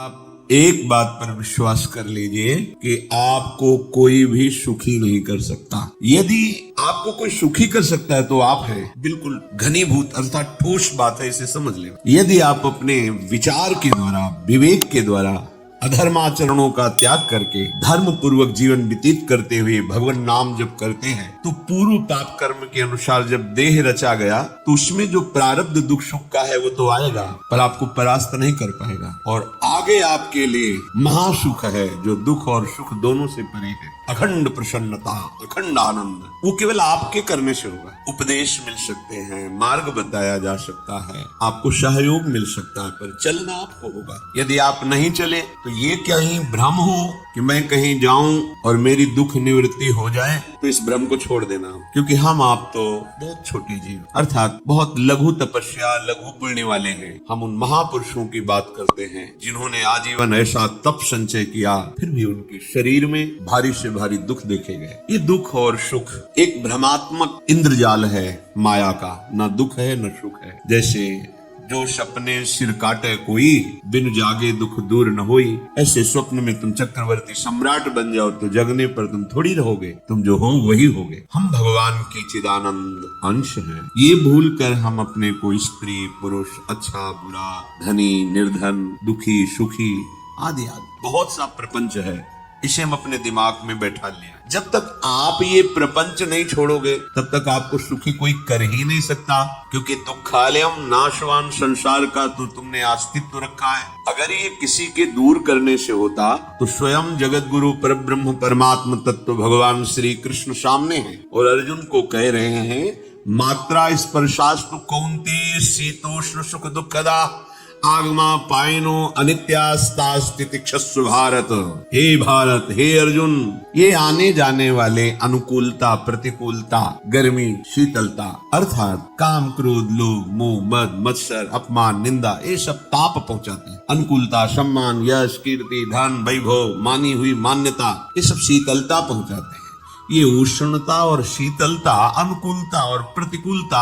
आप एक बात पर विश्वास कर लीजिए कि आपको कोई भी सुखी नहीं कर सकता। यदि आपको कोई सुखी कर सकता है तो आप हैं। बिल्कुल घनीभूत अर्थात ठोस बात है, इसे समझ लें। यदि आप अपने विचार के द्वारा, विवेक के द्वारा अधर्माचरणों का त्याग करके धर्म पूर्वक जीवन व्यतीत करते हुए भगवान नाम जप करते हैं तो पूर्व पाप कर्म के अनुसार जब देह रचा गया तो उसमें जो प्रारब्ध दुख सुख का है वो तो आएगा, पर आपको परास्त नहीं कर पाएगा। और आगे आपके लिए महासुख है जो दुख और सुख दोनों से परे है। अखंड प्रसन्नता, अखंड आनंद वो केवल आपके करने से होगा। उपदेश मिल सकते हैं, मार्ग बताया जा सकता है, आपको सहयोग मिल सकता है, पर चलना आपको होगा। यदि आप नहीं चले तो ये कहीं भ्रम हो कि मैं कहीं जाऊं और मेरी दुख निवृत्ति हो जाए, तो इस भ्रम को छोड़ देना। क्योंकि हम आप तो बहुत छोटे जीव अर्थात बहुत लघु तपस्या, लघु पुण्य वाले हैं। हम उन महापुरुषों की बात करते हैं जिन्होंने आजीवन ऐसा तप संचय किया, फिर भी उनके शरीर में भारी से भारी दुख देखे गए। ये दुख और सुख एक भ्रमात्मक इंद्रजाल है माया का, न दुख है न सुख है। जैसे जो सपने सिर काटे कोई, बिन जागे दुख दूर न होई। ऐसे स्वप्न में तुम चक्रवर्ती सम्राट बन जाओ तो जगने पर तुम थोड़ी रहोगे, तुम जो हो वही होगे। हम भगवान की चिदानंद अंश हैं। ये भूल कर हम अपने को स्त्री पुरुष, अच्छा बुरा, धनी निर्धन, दुखी सुखी आदि आदि बहुत सा प्रपंच है, इसे हम अपने दिमाग में बैठा लिया। जब तक आप ये प्रपंच नहीं छोड़ोगे तब तक आपको सुखी कोई कर ही नहीं सकता, क्योंकि दुखालयम नाशवान संसार का तो तुमने अस्तित्व रखा है। अगर ये किसी के दूर करने से होता तो स्वयं जगत गुरु परब्रह्म परमात्म तत्व भगवान श्री कृष्ण सामने हैं और अर्जुन को कह रहे हैं मात्रा स्पर्शास्तु कौन्तेय शीतोष्ण सुख दुखदा आगमा पायनो अनित्यास्तास्तितिक्षस्व भारत। हे भारत, हे अर्जुन, ये आने जाने वाले अनुकूलता, प्रतिकूलता, गर्मी, शीतलता अर्थात काम, क्रोध, लोभ, मोह, मद, मत्सर, अपमान, निंदा, ये सब ताप पहुंचाते हैं। अनुकूलता सम्मान, यश, कीर्ति, धन, वैभव, मानी हुई मान्यता, ये सब शीतलता पहुंचाते हैं। ये उष्णता और शीतलता, अनुकूलता और प्रतिकूलता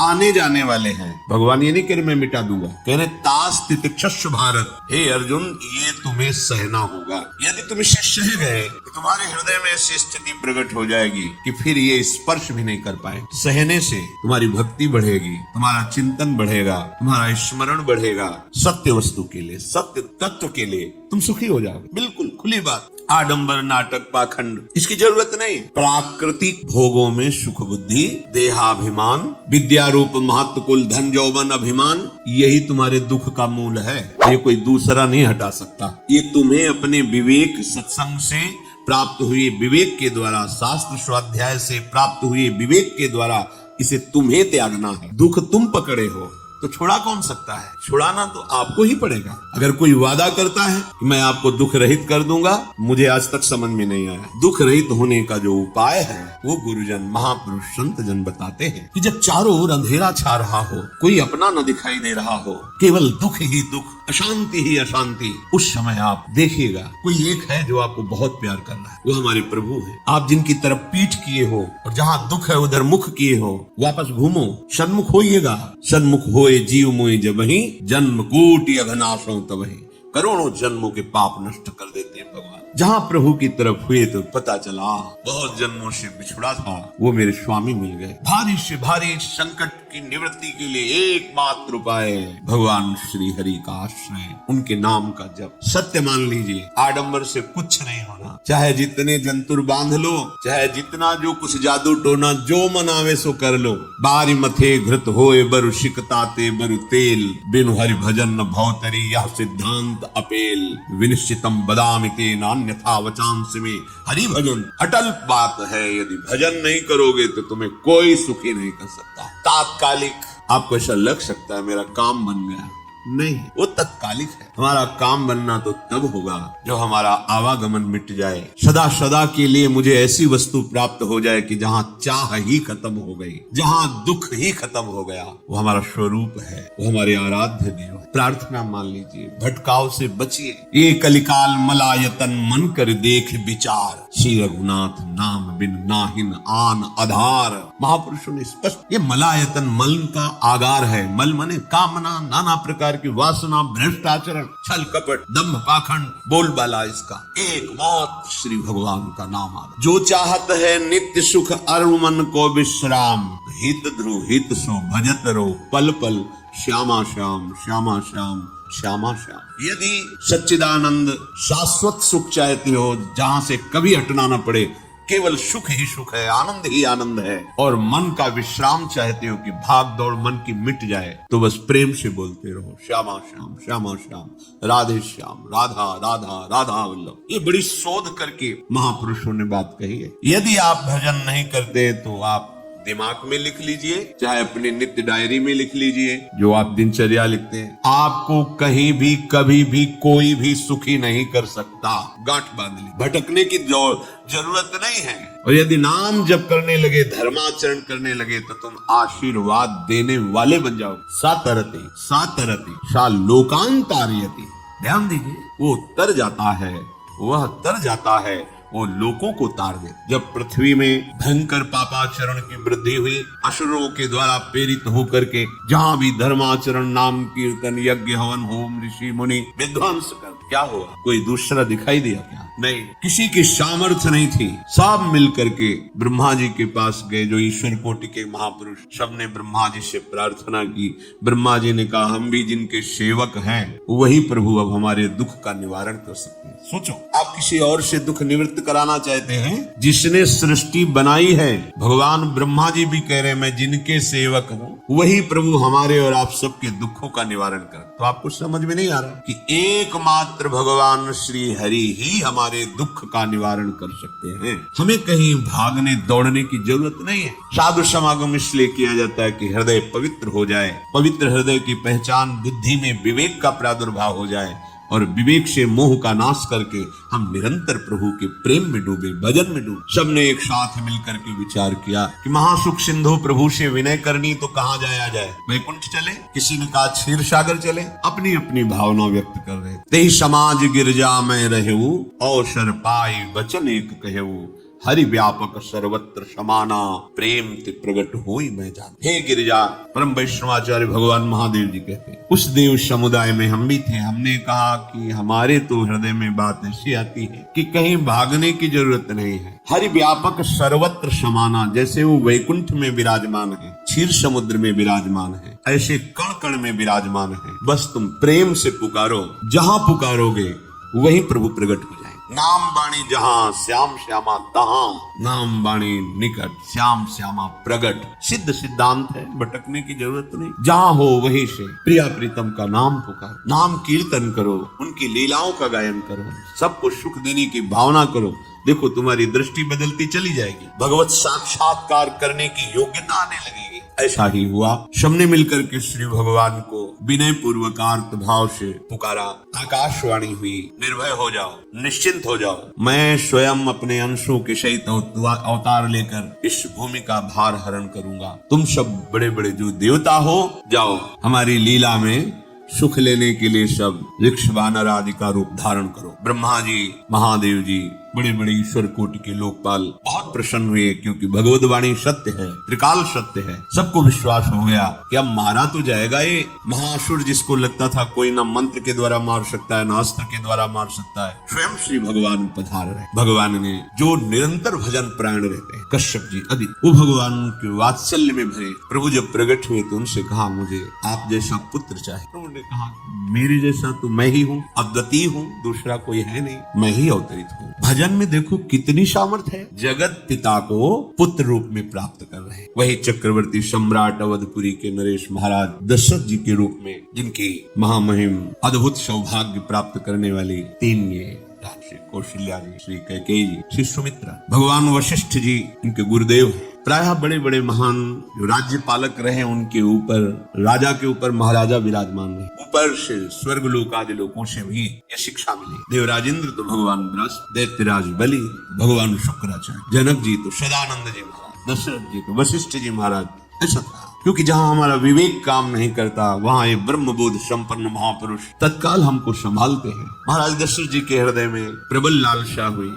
आने जाने वाले हैं। भगवान ये नहीं कह रहे मैं मिटा दूंगा, कह रहे तास तितिक्षस्व भारत। हे अर्जुन, ये तुम्हें सहना होगा। यदि तुम इसे सह गए तो तुम्हारे हृदय में ऐसी स्थिति प्रकट हो जाएगी कि फिर ये स्पर्श भी नहीं कर पाए। सहने से तुम्हारी भक्ति बढ़ेगी, तुम्हारा चिंतन बढ़ेगा, तुम्हारा स्मरण बढ़ेगा। सत्य वस्तु के लिए, सत्य तत्व के लिए तुम सुखी हो जाओगे। बिल्कुल खुली बात। आडंबर, नाटक, पाखंड इसकी जरूरत नहीं। प्राकृतिक भोगों में सुख बुद्धि, देहाभिमान, विद्या रूप महत्व, कुल, धन, यौवन, अभिमान, यही तुम्हारे दुख का मूल है। ये कोई दूसरा नहीं हटा सकता। ये तुम्हें अपने विवेक सत्संग से प्राप्त हुए विवेक के द्वारा, शास्त्र स्वाध्याय से प्राप्त हुए विवेक के द्वारा इसे तुम्हें त्यागना है। दुख तुम पकड़े हो तो छुड़ा कौन सकता है? छुड़ाना तो आपको ही पड़ेगा। अगर कोई वादा करता है कि मैं आपको दुख रहित कर दूंगा, मुझे आज तक समझ में नहीं आया। दुख रहित होने का जो उपाय है वो गुरुजन, महापुरुष, संत जन बताते हैं कि जब चारों ओर अंधेरा छा रहा हो, कोई अपना न दिखाई दे रहा हो, केवल दुख ही दुख, अशांति ही अशांति, उस समय आप देखिएगा कोई एक है जो आपको बहुत प्यार कर रहा है। वो हमारे प्रभु है। आप जिनकी तरफ पीठ किए हो और जहाँ दुख है उधर मुख किए हो, वापस घूमो, सन्मुख होइएगा। सन्मुख होए जीव मोहि जबहि, जन्म कोटि अघनाशों तबहि। करोड़ों जन्मों के पाप नष्ट कर देते हैं भगवान। जहाँ प्रभु की तरफ हुए तो पता चला बहुत जन्मों से बिछुड़ा था, वो मेरे स्वामी मिल गए। भारी से भारी संकट की निवृत्ति के लिए एकमात्र उपाय भगवान श्री हरि का आश्रय, उनके नाम का जप। सत्य मान लीजिए, आडंबर से कुछ नहीं होना। चाहे जितने जंतुर बांध लो, चाहे जितना जो कुछ जादू टोना जो मनावे सो कर लो। बारी मथे घृत होए बरु शिकताते बरु तेल, बिनु हरि भजन न भवतरी यह सिद्धांत अपेल। विनिश्चितम बदामि तेन अन्यथा वचांसि में हरि भजन। अटल बात है, यदि भजन नहीं करोगे तो तुम्हें कोई सुखी नहीं कर सकता। तात्कालिक आपको ऐसा लग सकता है मेरा काम बन गया, नहीं, वो तत्कालिक है। हमारा काम बनना तो तब होगा जब हमारा आवागमन मिट जाए, सदा सदा के लिए मुझे ऐसी वस्तु प्राप्त हो जाए कि जहाँ चाह ही खत्म हो गई, जहाँ दुख ही खत्म हो गया। वो हमारा स्वरूप है, वो हमारे आराध्य देव है। प्रार्थना मान लीजिए, भटकाव से बचिए। ये कलिकाल मलायतन मन कर देख विचार, श्री रघुनाथ नाम बिन नाहिन आन आधार। महापुरुषों ने स्पष्ट, ये मलायतन मल का आगार है। मल मने कामना, नाना प्रकार प्रकार की वासना, भ्रष्ट आचरण, छल कपट, दम्भ पाखंड, बोलबाला, इसका एकमात्र श्री भगवान का नाम आ। जो चाहत है नित्य सुख अरु मन को विश्राम, हित ध्रुव हित सो भजत रो पल पल श्यामा श्याम श्यामा श्याम श्यामा श्याम। यदि सच्चिदानंद शाश्वत सुख चाहते हो, जहां से कभी हटना न पड़े, केवल सुख ही सुख है, आनंद ही आनंद है, और मन का विश्राम चाहते हो कि भाग दौड़ मन की मिट जाए, तो बस प्रेम से बोलते रहो श्यामा श्याम श्यामा श्याम, राधे श्याम, राधा राधा राधा वल्लभ। ये बड़ी शोध करके महापुरुषों ने बात कही है। यदि आप भजन नहीं करते तो आप दिमाग में लिख लीजिए, चाहे अपनी नित्य डायरी में लिख लीजिए, जो आप दिनचर्या लिखते हैं। आपको कहीं भी कभी भी कोई भी सुखी नहीं कर सकता। गांठ बांध ली, भटकने की जरूरत नहीं है। और यदि नाम जप करने लगे, धर्माचरण करने लगे, तो तुम आशीर्वाद देने वाले बन जाओ। सातरति सातरति सा लोकांतार्यति। ध्यान दीजिए, वो तर जाता है, वह तर जाता है, वो लोगों को तार दे। जब पृथ्वी में भयंकर पापाचरण की वृद्धि हुई, असुरों के द्वारा प्रेरित होकर के जहाँ भी धर्माचरण, नाम कीर्तन, यज्ञ हवन, होम, ऋषि मुनि विध्वंस कर, क्या हुआ? कोई दूसरा दिखाई दिया क्या? नहीं, किसी की सामर्थ्य नहीं थी। सब मिल करके ब्रह्मा जी के पास गए, जो ईश्वर कोटि के महापुरुष। सबने ब्रह्मा जी से प्रार्थना की। ब्रह्मा जी ने कहा, हम भी जिनके सेवक हैं, वही प्रभु अब हमारे दुख का निवारण कर सकते हैं। सोचो, आप किसी और से दुख निवृत्त कराना चाहते हैं? जिसने सृष्टि बनाई है, भगवान ब्रह्मा जी भी कह रहे हैं, मैं जिनके सेवक हूँ, वही प्रभु हमारे और आप सबके दुखों का निवारण कर। तो आपको समझ में नहीं आ रहा कि एकमात्र भगवान श्री हरि ही हमारे दुख का निवारण कर सकते हैं। हमें कहीं भागने दौड़ने की जरूरत नहीं है। साधु समागम इसलिए किया जाता है कि हृदय पवित्र हो जाए। पवित्र हृदय की पहचान बुद्धि में विवेक का प्रादुर्भाव हो जाए, और विवेक से मोह का नाश करके हम निरंतर प्रभु के प्रेम में डूबे, भजन में डूबे। सबने एक साथ मिलकर के विचार किया कि महासुख सिंधु प्रभु से विनय करनी तो कहाँ जाया जाए? वैकुंठ चले, किसी ने कहा क्षीर सागर चले। अपनी अपनी भावना व्यक्त कर रहे। ते समाज गिरजा में रहू, अवसर पाई वचन एक कहू, हरि व्यापक सर्वत्र समाना, प्रेम ते प्रगट होई मैं जान। हे गिरिजा, परम वैष्णवाचार्य भगवान महादेव जी कहते हैं, उस देव समुदाय में हम भी थे। हमने कहा कि हमारे तो हृदय में बात ऐसी आती है कि कहीं भागने की जरूरत नहीं है। हरि व्यापक सर्वत्र समाना, जैसे वो वैकुंठ में विराजमान है, क्षीर समुद्र में विराजमान है, ऐसे कण कण में विराजमान है। बस तुम प्रेम से पुकारो, जहां पुकारोगे वही प्रभु प्रकट हो जाए। नाम बाणी जहां, श्याम श्यामा तहां, नाम बाणी निकट, श्याम श्यामा प्रगट। सिद्ध सिद्धांत है, भटकने की जरूरत नहीं। जहां हो वहीं से प्रिया प्रीतम का नाम पुकारो, नाम कीर्तन करो, उनकी लीलाओं का गायन करो, सबको सुख देने की भावना करो। देखो, तुम्हारी दृष्टि बदलती चली जाएगी, भगवत साक्षात्कार करने की योग्यता आने लगेगी। ऐसा ही हुआ। सबने मिलकर के श्री भगवान को विनय पूर्वक आर्त भाव से पुकारा। आकाशवाणी हुई, निर्भय हो जाओ, निश्चिंत हो जाओ, मैं स्वयं अपने अंशों के सहित अवतार लेकर इस भूमि का भार हरण करूंगा। तुम सब बड़े बड़े जो देवता हो, जाओ हमारी लीला में सुख लेने के लिए सब वृक्ष वानर आदि का रूप धारण करो। ब्रह्मा जी, महादेव जी, बड़े बड़े ईश्वर कोटि के लोकपाल बहुत प्रसन्न हुए, क्योंकि भगवत वाणी सत्य है, त्रिकाल सत्य है। सबको विश्वास हो गया कि अब मारा तो जाएगा ये महासुर, जिसको लगता था कोई न मंत्र के द्वारा मार सकता है, न अस्त्र के द्वारा मार सकता है। स्वयं श्री भगवान पधार रहे। भगवान ने, जो निरंतर भजन प्राण रहते हैं, कश्यप जी आदि, वो भगवान के वात्सल्य में भरे। प्रभु जब प्रकट हुए तो उनसे कहा, मुझे आप जैसा पुत्र चाहिए। प्रभु ने कहा, मेरे जैसा तो मैं ही हूँ, अद्वितीय हूँ, दूसरा कोई है नहीं, मैं ही अवतरित हूँ। भजन में देखो कितनी सामर्थ्य है। जगत पिता को पुत्र रूप में प्राप्त कर रहे हैं। वही चक्रवर्ती सम्राट अवधपुरी के नरेश महाराज दशरथ जी के रूप में, जिनकी महामहिम अद्भुत सौभाग्य प्राप्त करने वाली तीन ये श्री कौशल्या जी, श्री कैकेयी जी, श्री सुमित्रा, भगवान वशिष्ठ जी इनके गुरुदेव हैं। प्रायः बड़े बड़े महान जो राज्य पालक रहे, उनके ऊपर, राजा के ऊपर महाराजा विराजमान रहे। ऊपर से स्वर्ग लोक आदि लोकों से भी ये शिक्षा मिली। देवराजेंद्र तो भगवान बृहस्पति, दैत्यराज बलि भगवान शुक्राचार्य, जनक जी तो सदानंद जी महाराज, दशरथ जी तो वशिष्ठ जी महाराज। ऐसा था, क्योंकि जहां हमारा विवेक काम नहीं करता, वहां ये ब्रह्मबोध संपन्न महापुरुष तत्काल हमको संभालते हैं। महाराज दशरथ जी के हृदय में प्रबल लालसा हुई,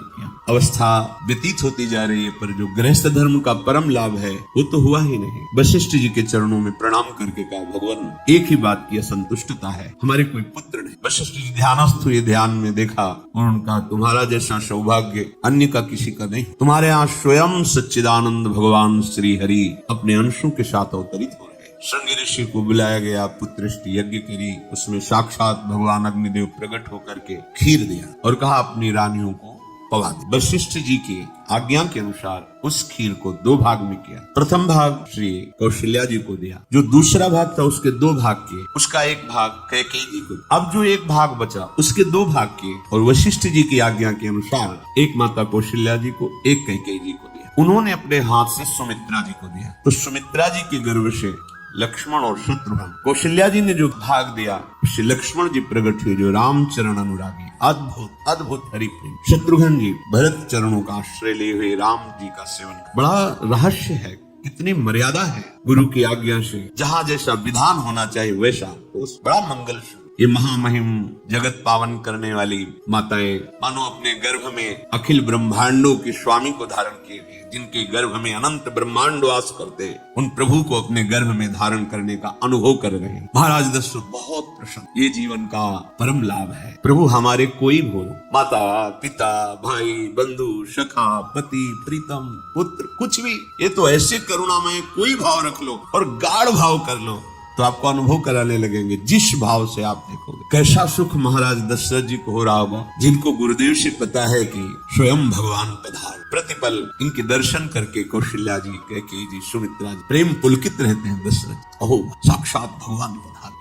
अवस्था व्यतीत होती जा रही है, पर जो गृहस्थ धर्म का परम लाभ है वो तो हुआ ही नहीं। वशिष्ठ जी के चरणों में प्रणाम करके कहा, भगवान एक ही बात की असंतुष्टता है, हमारे कोई पुत्र नहीं। वशिष्ठ जी ध्यानस्थ हुए, ध्यान में देखा और उनका, तुम्हारा जैसा सौभाग्य अन्य का किसी का नहीं। तुम्हारे यहाँ स्वयं सच्चिदानंद भगवान श्री हरि अपने अंशों के साथ अवतरित हो रहे। श्रृंगी ऋषि को बुलाया गया, पुत्रष्टि यज्ञ करी, उसमें साक्षात भगवान अग्निदेव प्रकट होकर के खीर दिया और कहा अपनी रानियों को पवा दे। वशिष्ठ जी की आज्ञा के अनुसार उस खीर को 2 भाग में किया। प्रथम भाग श्री कौशल्या जी को दिया, जो दूसरा भाग था उसके 2 भाग किए, उसका 1 भाग कैकेयी जी को। अब जो 1 भाग बचा उसके 2 भाग किए और वशिष्ठ जी की आज्ञा के अनुसार एक माता कौशल्या जी को, एक कैकेयी जी को दिया। उन्होंने अपने हाथ से सुमित्रा जी को दिया, तो सुमित्रा जी के गर्भ से लक्ष्मण और शत्रुघ्न, कौशल्या जी ने जो भाग दिया उससे लक्ष्मण जी प्रकट हुए, जो रामचरण अनुरागी, अद्भुत अद्भुत हरिप्रेम। शत्रुघ्न जी भरत चरणों का आश्रय लिए हुए राम जी का सेवन। बड़ा रहस्य है, कितनी मर्यादा है गुरु की आज्ञा से, जहाँ जैसा विधान होना चाहिए वैसा, तो बड़ा मंगल। ये महामहिम जगत पावन करने वाली माताएं मानो अपने गर्भ में अखिल ब्रह्मांडों के स्वामी को धारण किए हुए, जिनके गर्भ में अनंत ब्रह्मांड वास करते, उन प्रभु को अपने गर्भ में धारण करने का अनुभव कर रहे हैं। महाराज दशरथ बहुत प्रसन्न, ये जीवन का परम लाभ है। प्रभु हमारे कोई भूल, माता पिता भाई बंधु सखा पति प्रीतम पुत्र कुछ भी, ये तो ऐसे करुणामय कोई भाव रख लो और गाढ़ भाव कर लो तो आपको अनुभव कराने लगेंगे। जिस भाव से आप देखोगे कैसा सुख महाराज दशरथ जी को हो रहा होगा, जिनको गुरुदेव से पता है कि स्वयं भगवान पधार। प्रतिपल इनके दर्शन करके कौशल्या जी, कैकेयी जी, सुमित्रा जी प्रेम पुलकित रहते हैं। दशरथ अहो साक्षात भगवान पधार।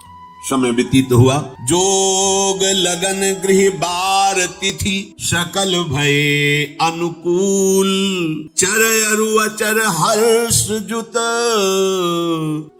समय व्यतीत हुआ, जोग लगन गृह बार तिथि सकल भये अनुकूल, चर अरु अचर हर्ष जुत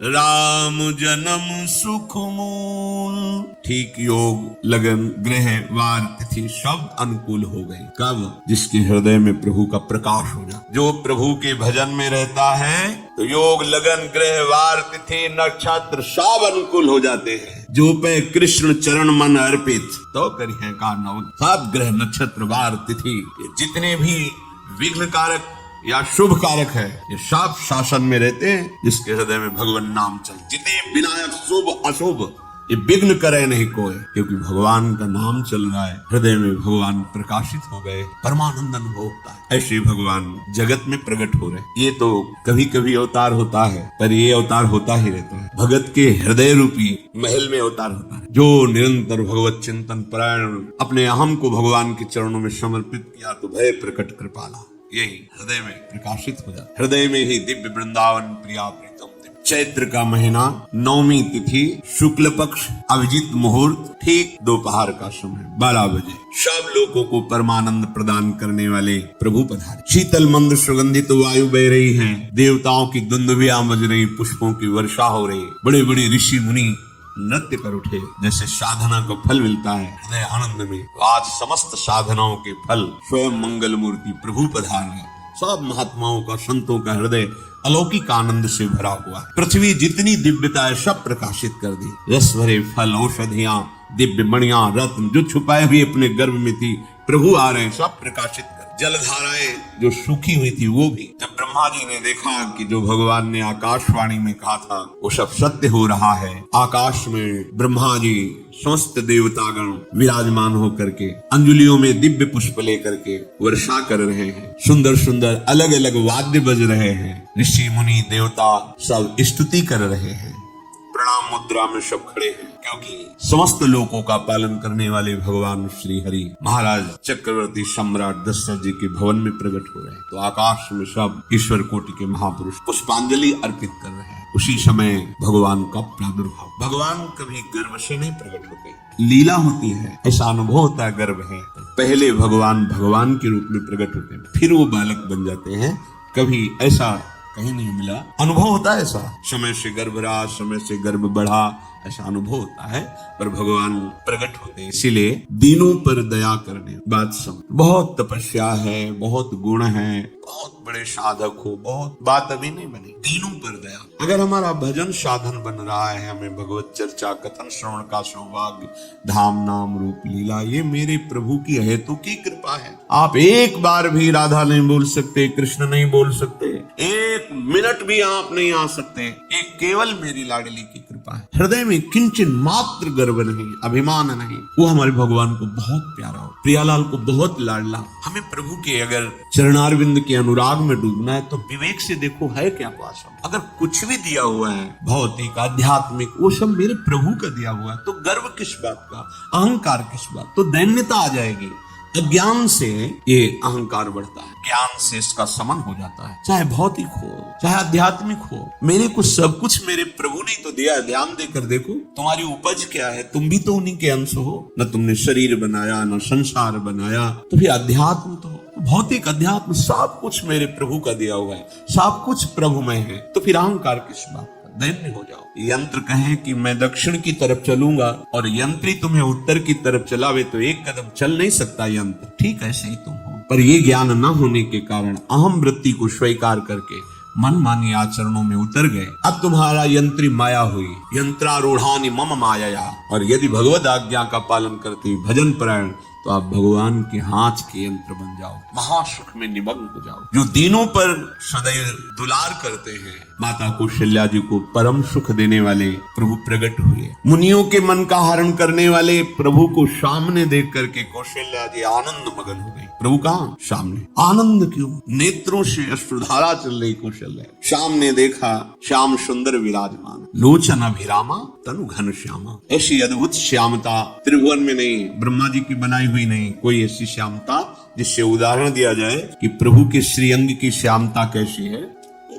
राम जन्म सुख मूल। ठीक योग लगन गृह वार तिथि सब अनुकूल हो गए। कब? जिसके हृदय में प्रभु का प्रकाश हो जाए, जो प्रभु के भजन में रहता है, तो योग लगन गृह वार तिथि नक्षत्र सब अनुकूल हो जाते हैं। जो पे कृष्ण चरण मन अर्पित तो करिए का नव। सब ग्रह नक्षत्र वार तिथि ये जितने भी विघ्न कारक या शुभ कारक है, ये सब शासन में रहते हैं जिसके हृदय में भगवान नाम चल। जितने विनायक शुभ अशुभ ये विघ्न करे नहीं कोई, क्योंकि भगवान का नाम चल रहा है, हृदय में भगवान प्रकाशित हो गए, परमानंद अनुभव होता है। ऐसे भगवान जगत में प्रकट हो रहे। ये तो कभी कभी अवतार होता है, पर ये अवतार होता ही रहता है। भगत के हृदय रूपी महल में अवतार होता है। जो निरंतर भगवत चिंतन परायण अपने अहम को भगवान के चरणों में समर्पित किया, तो भय प्रकट कृपाला यही हृदय में प्रकाशित हो जाता। हृदय में ही दिव्य वृंदावन प्रिया प्रीतम। चैत्र का महीना, 9वीं तिथि, शुक्ल पक्ष, अभिजीत मुहूर्त, ठीक दोपहर का समय 12 बजे, सब लोगों को परमानंद प्रदान करने वाले प्रभु पधारे। शीतल मंद सुगंधित वायु बह रही है, देवताओं की दुंदुभियां बज रही, पुष्पों की वर्षा हो रही, बड़े बड़े ऋषि मुनि नृत्य कर उठे। जैसे साधना का फल मिलता है हृदय आनंद में, आज समस्त साधनाओं के फल स्वयं मंगल मूर्ति प्रभु पधारे। सब महात्माओं का, संतों का हृदय अलौकिक आनंद से भरा हुआ है। पृथ्वी जितनी दिव्यता है सब प्रकाशित कर दी। रस भरे फल, औषधियां, दिव्य मणियां, रत्न जो छुपाए हुए अपने गर्भ में थी, प्रभु आ रहे हैं, सब प्रकाशित कर। जलधाराएं जो सूखी हुई थी वो भी, जब ब्रह्मा जी ने देखा कि जो भगवान ने आकाशवाणी में कहा था वो सब सत्य हो रहा है, आकाश में ब्रह्मा जी समस्त देवतागण विराजमान होकर के अंजलियों में दिव्य पुष्प लेकर के वर्षा कर रहे हैं। सुंदर सुंदर अलग अलग वाद्य बज रहे हैं। ऋषि मुनि देवता सब स्तुति कर रहे हैं। प्रणाम मुद्रा में सब खड़े हैं, क्योंकि समस्त लोकों का पालन करने वाले भगवान श्री हरि महाराज चक्रवर्ती सम्राट दशरथ जी के भवन में प्रकट हो रहे हैं। तो आकाश में सब ईश्वर कोटि के महापुरुष पुष्पांजलि अर्पित कर रहे हैं। उसी समय भगवान का प्रादुर्भाव। भगवान कभी गर्भ से नहीं प्रकट होते, लीला होती है, ऐसा अनुभव होता है। गर्भ है, पहले भगवान भगवान के रूप में प्रकट होते हैं, फिर वो बालक बन जाते हैं। कभी ऐसा कहीं नहीं मिला। अनुभव होता है ऐसा, समय से गर्भ रहा, समय से गर्भ बढ़ा, ऐसा अनुभव होता है, पर भगवान प्रकट होते हैं। इसीलिए दीनों पर दया करने बात समझ। बहुत तपस्या है, बहुत गुण है, बहुत बड़े साधक हो, बहुत बात अभी नहीं बनी। दीनों पर दया। अगर हमारा भजन साधन बन रहा है, हमें भगवत चर्चा कथन श्रवण का सौभाग्य, धाम नाम रूप लीला, ये मेरे प्रभु की हेतु की कृपा है। आप एक बार भी राधा नहीं बोल सकते, कृष्ण नहीं बोल सकते, एक मिनट भी आप नहीं आ सकते, ये केवल मेरी लाडली की कृपा है। हृदय में किंचन मात्र गर्व नहीं, अभिमान नहीं, वो हमारे भगवान को बहुत प्यारा हो, प्रियालाल को बहुत लाडला। हमें प्रभु के अगर चरणारविंद के अनुराग में डूबना है तो विवेक से देखो है क्या पास। अगर कुछ भी दिया हुआ है भौतिक आध्यात्मिक, वो सब मेरे प्रभु का दिया हुआ है, तो गर्व किस बात का, अहंकार किस बात, तो दैन्यता आ जाएगी। अज्ञान से ये अहंकार बढ़ता है, ज्ञान से इसका समन हो जाता है। चाहे भौतिक हो चाहे आध्यात्मिक हो, मेरे को सब कुछ मेरे प्रभु ने तो दिया है। ध्यान देकर देखो तुम्हारी उपज क्या है, तुम भी तो उन्हीं के अंश हो। न तुमने शरीर बनाया, न संसार बनाया, तो फिर अध्यात्म तो भौतिक अध्यात्म सब कुछ मेरे प्रभु का दिया हुआ है, सब कुछ प्रभु में है, तो फिर अहंकार किस बात का, दैन्य हो जाओ। यंत्र कहे कि मैं दक्षिण की तरफ चलूंगा और यंत्री तुम्हें उत्तर की तरफ चलावे तो एक कदम चल नहीं सकता यंत्र, ठीक ऐसे ही तुम हो। पर ये ज्ञान न होने के कारण अहम वृत्ति को स्वीकार करके मनमानी आचरणों में उतर गए। अब तुम्हारा यंत्री माया हुई, यंत्रारूढ़ानि मम माया। और यदि भगवद आज्ञा का पालन करते भजन परायण, तो आप भगवान के हाथ के यंत्र बन जाओ, महासुख में निमग्न हो जाओ। जो दीनों पर सदैव दुलार करते हैं, माता कौशल्या जी को परम सुख देने वाले प्रभु प्रकट हुए। मुनियों के मन का हरण करने वाले प्रभु को सामने देख करके कौशल्या जी आनंद मगन हो गई। प्रभु कहाँ? सामने। आनंद क्यों? नेत्रों से अश्रुधारा चल रही कौशल्या। सामने देखा श्याम सुंदर विराजमान, लोचन अभिरामा तनु घन श्यामा। ऐसी अद्भुत श्यामता त्रिभुवन में नहीं, ब्रह्मा जी की बनाई हुई नहीं कोई ऐसी श्यामता जिससे उदाहरण दिया जाए कि प्रभु के श्रीअंग की श्यामता कैसी है।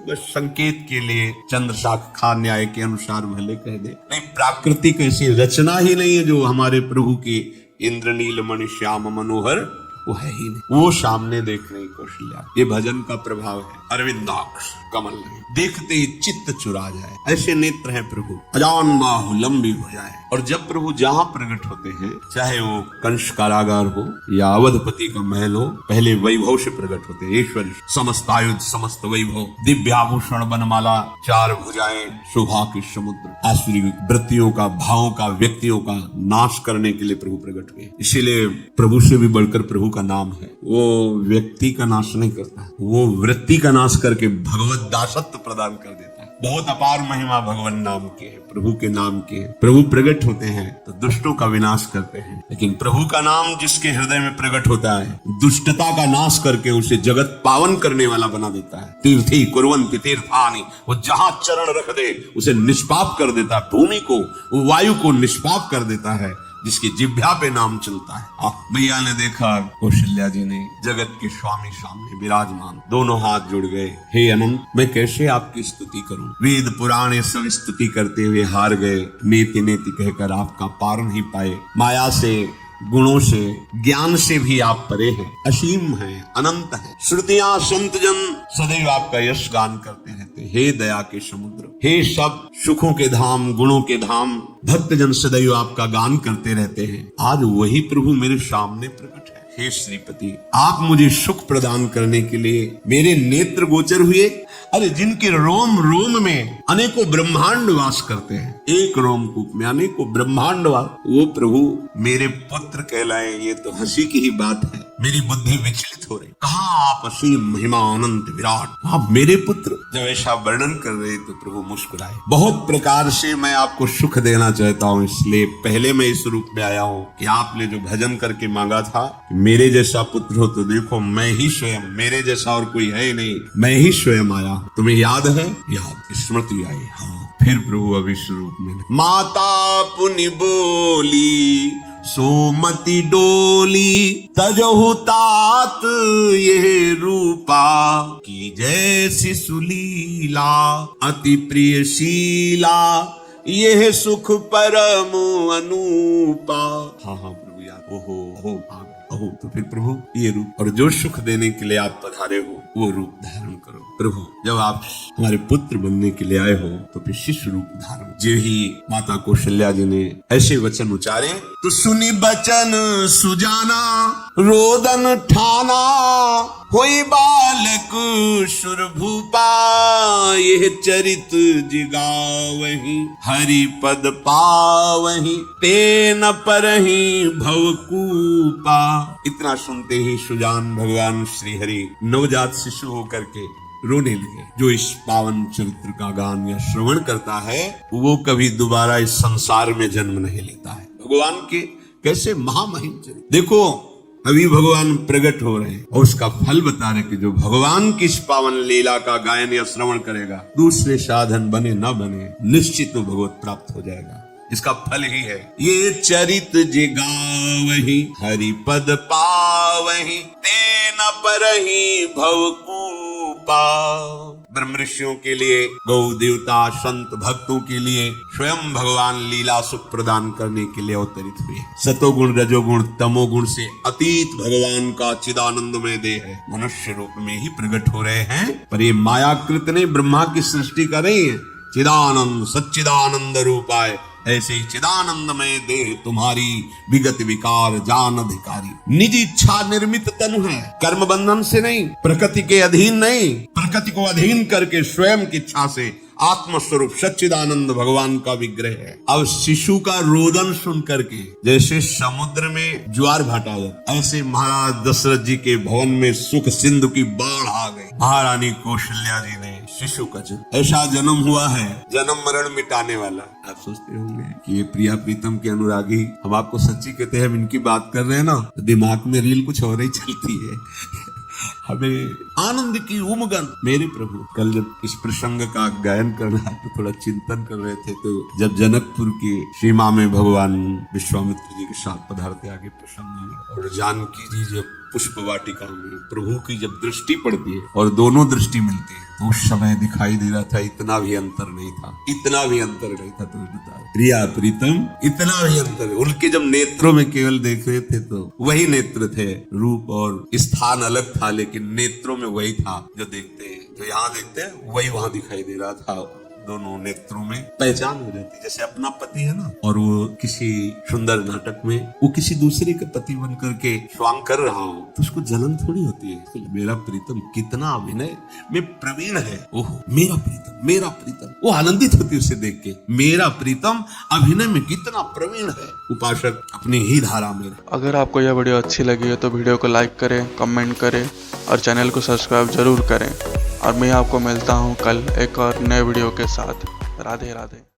बस संकेत के लिए चंद्र शाखा न्याय के अनुसार भले कह दे, नहीं प्राकृतिक ऐसी रचना ही नहीं है जो हमारे प्रभु की इंद्रनील मणि श्याम मनोहर वो है ही नहीं। वो सामने देखने की कौशल्या, ये भजन का प्रभाव है। अरविंदाक्ष कमल नहीं, देखते ही चित्त चुरा जाए, ऐसे नेत्र हैं प्रभु। अजान बाहु लंबी हो जाए। और जब प्रभु जहाँ प्रकट होते हैं, चाहे वो कंस कारागार हो या अवधपति का महल हो, पहले वैभव से प्रकट होते हैं। ईश्वर समस्त आयुध समस्त वैभव, दिव्याभूषण बनमाला, चार भुजाएं, शोभा के समुद्र, आसुरी वृत्तियों का, भावों का, व्यक्तियों का नाश करने के लिए प्रभु प्रकट हुए। इसीलिए प्रभु से भी बढ़कर प्रभु का नाम है। वो व्यक्ति का नाश नहीं करता, वो वृत्ति का नाश करके भगवत दासत्व प्रदान कर देता है। बहुत अपार महिमा भगवान नाम के है, प्रभु के नाम के है। प्रभु प्रकट होते हैं तो दुष्टों का विनाश करते हैं, लेकिन प्रभु का नाम जिसके हृदय में प्रकट होता है, दुष्टता का नाश करके उसे जगत पावन करने वाला बना देता है। तीर्थी कुर्वन्ति तीर्थानि, वो जहां चरण रख दे उसे निष्पाप कर देता है। भूमि को, वायु को निष्पाप कर देता है जिसकी जिह्वा पे नाम चलता है। भैया ने देखा कौशल्या जी ने जगत के स्वामी सामने विराजमान, दोनों हाथ जुड़ गए। हे अनंत, मैं कैसे आपकी स्तुति करूं? वेद पुराण सब स्तुति करते हुए हार गए। नेति नेति कहकर आपका पार नहीं पाए। माया से, गुणों से, ज्ञान से भी आप परे हैं, असीम हैं, अनंत हैं। श्रुतियां संत जन सदैव आपका यश गान करते रहते। हे दया के समुद्र, हे सब सुखों के धाम, गुणों के धाम, भक्त जन सदैव आपका गान करते रहते हैं। आज वही प्रभु मेरे सामने प्रकट है। हे श्रीपति, आप मुझे सुख प्रदान करने के लिए मेरे नेत्र गोचर हुए। अरे जिनके रोम रोम में अनेकों ब्रह्मांड वास करते हैं, एक रोमकूप में अनेकों ब्रह्मांड वास, वो प्रभु मेरे पुत्र कहलाए, ये तो हंसी की ही बात है। मेरी बुद्धि विचलित हो रही, कहाँ आप असीम महिमा अनंत विराट, आप मेरे पुत्र। जब ऐसा वर्णन कर रहे तो प्रभु मुस्कुराए। बहुत प्रकार से मैं आपको सुख देना चाहता हूँ, इसलिए पहले मैं इस रूप में आया हूँ कि आपने जो भजन करके मांगा था, मेरे जैसा पुत्र हो तो देखो मैं ही स्वयं, मेरे जैसा और कोई है ही नहीं, मैं ही स्वयं आया। तुम्हें याद है? याद, स्मृति आई। हाँ, फिर प्रभु अभी स्वरूप में, माता पुनि बोली सोमति डोली, तजहु तात ये रूपा, की जैसी सुलीला अति प्रिय शीला, यह सुख परम अनूपा। हाँ हाँ प्रभु याद। ओहो हो तो फिर प्रभु ये रूप, और जो सुख देने के लिए आप पधारे हो वो रूप धारण करो। प्रभु जब आप हमारे पुत्र बनने के लिए आए हो तो फिर शिष्य रूप धारण। जो ही माता कौशल्या जी ने ऐसे वचन उचारे तो सुनी बचन सुजाना, रोदन ठाना, होई बालक सुर भूपा, यह चरित जिगावहि, हरि पद पावहि, ते न परहि भवकूपा। इतना सुनते ही सुजान भगवान श्री हरि नवजात शिशु होकर के रोने लगे। जो इस पावन चरित्र का गान या श्रवण करता है वो कभी दोबारा इस संसार में जन्म नहीं लेता है। भगवान के कैसे महामहिम चरित्र। देखो अभी भगवान प्रकट हो रहे हैं और उसका फल बता रहे कि जो भगवान की इस पावन लीला का गायन या श्रवण करेगा, दूसरे साधन बने न बने, निश्चित तो भगवत प्राप्त हो जाएगा। इसका फल ही है ये चरित जिगावहि, हरि पद पावहि, ते न परहि भवकूपा। ब्रह्म ऋषियों के लिए, गौ देवता, संत भक्तों के लिए स्वयं भगवान लीला सुख प्रदान करने के लिए अवतरित हुए। सतोगुण रजोगुण तमोगुण से अतीत भगवान का चिदानंदमय देह है, मनुष्य रूप में ही प्रकट हो रहे हैं। पर ये मायाकृत ने ब्रह्मा की सृष्टि कर रही है। चिदानंद सच्चिदानंद रूपाय, ऐसे ही चिदानंदमय देह तुम्हारी, विगत विकार जान अधिकारी। निज इच्छा निर्मित तनु है, कर्म बंधन से नहीं, प्रकृति के अधीन नहीं, प्रकृति को अधीन करके स्वयं की इच्छा से आत्मस्वरूप सच्चिदानंद भगवान का विग्रह है। अब शिशु का रोदन सुन करके जैसे समुद्र में ज्वार भाटा हो, ऐसे महाराज दशरथ जी के भवन में सुख सिंधु की बाढ़ आ गई। महारानी कौशल्या जी ने शिशु का जन्म, ऐसा जन्म हुआ है जन्म मरण मिटाने वाला। आप सोचते होंगे कि ये प्रिया प्रीतम के अनुरागी, हम आपको सच्ची कहते हैं, हम इनकी बात कर रहे हैं ना तो दिमाग में रील कुछ और ही चलती है। हमें आनंद की उमगन। मेरे प्रभु कल जब इस प्रसंग का गायन कर रहा तो थोड़ा चिंतन कर रहे थे, तो जब जनकपुर की सीमा में भगवान विश्वामित्र जी के साथ पधारते आगे प्रसंग में, और जानकी जी जब पुष्प वाटिका में प्रभु की जब दृष्टि पड़ती है और दोनों दृष्टि मिलती है तो उस समय दिखाई दे रहा था इतना भी अंतर नहीं था, इतना भी अंतर नहीं था। तो बता प्रिया प्रीतम इतना भी अंतर, उनके जब नेत्रों में केवल देख रहे थे तो वही नेत्र थे, रूप और स्थान अलग था लेकिन नेत्रों में वही था जो देखते हैं, जो यहाँ देखते हैं वही वहां दिखाई दे रहा था। दोनों नेत्रों में पहचान हो जाती, जैसे अपना पति है ना और वो किसी सुंदर नाटक में वो किसी दूसरे के पति बन करके स्वांग कर रहा हो तो उसको जलन थोड़ी होती है। तो मेरा प्रीतम कितना अभिनय में प्रवीण है, ओहो मेरा प्रीतम, मेरा प्रीतम, वो आनंदित होती उसे देख के, मेरा प्रीतम अभिनय में कितना प्रवीण है। उपासक अपनी ही धारा में। अगर आपको यह वीडियो अच्छी लगी है तो वीडियो को लाइक करें, कमेंट करें और चैनल को सब्सक्राइब जरूर करें। और मैं आपको मिलता हूँ कल एक और नए वीडियो के साथ। राधे राधे।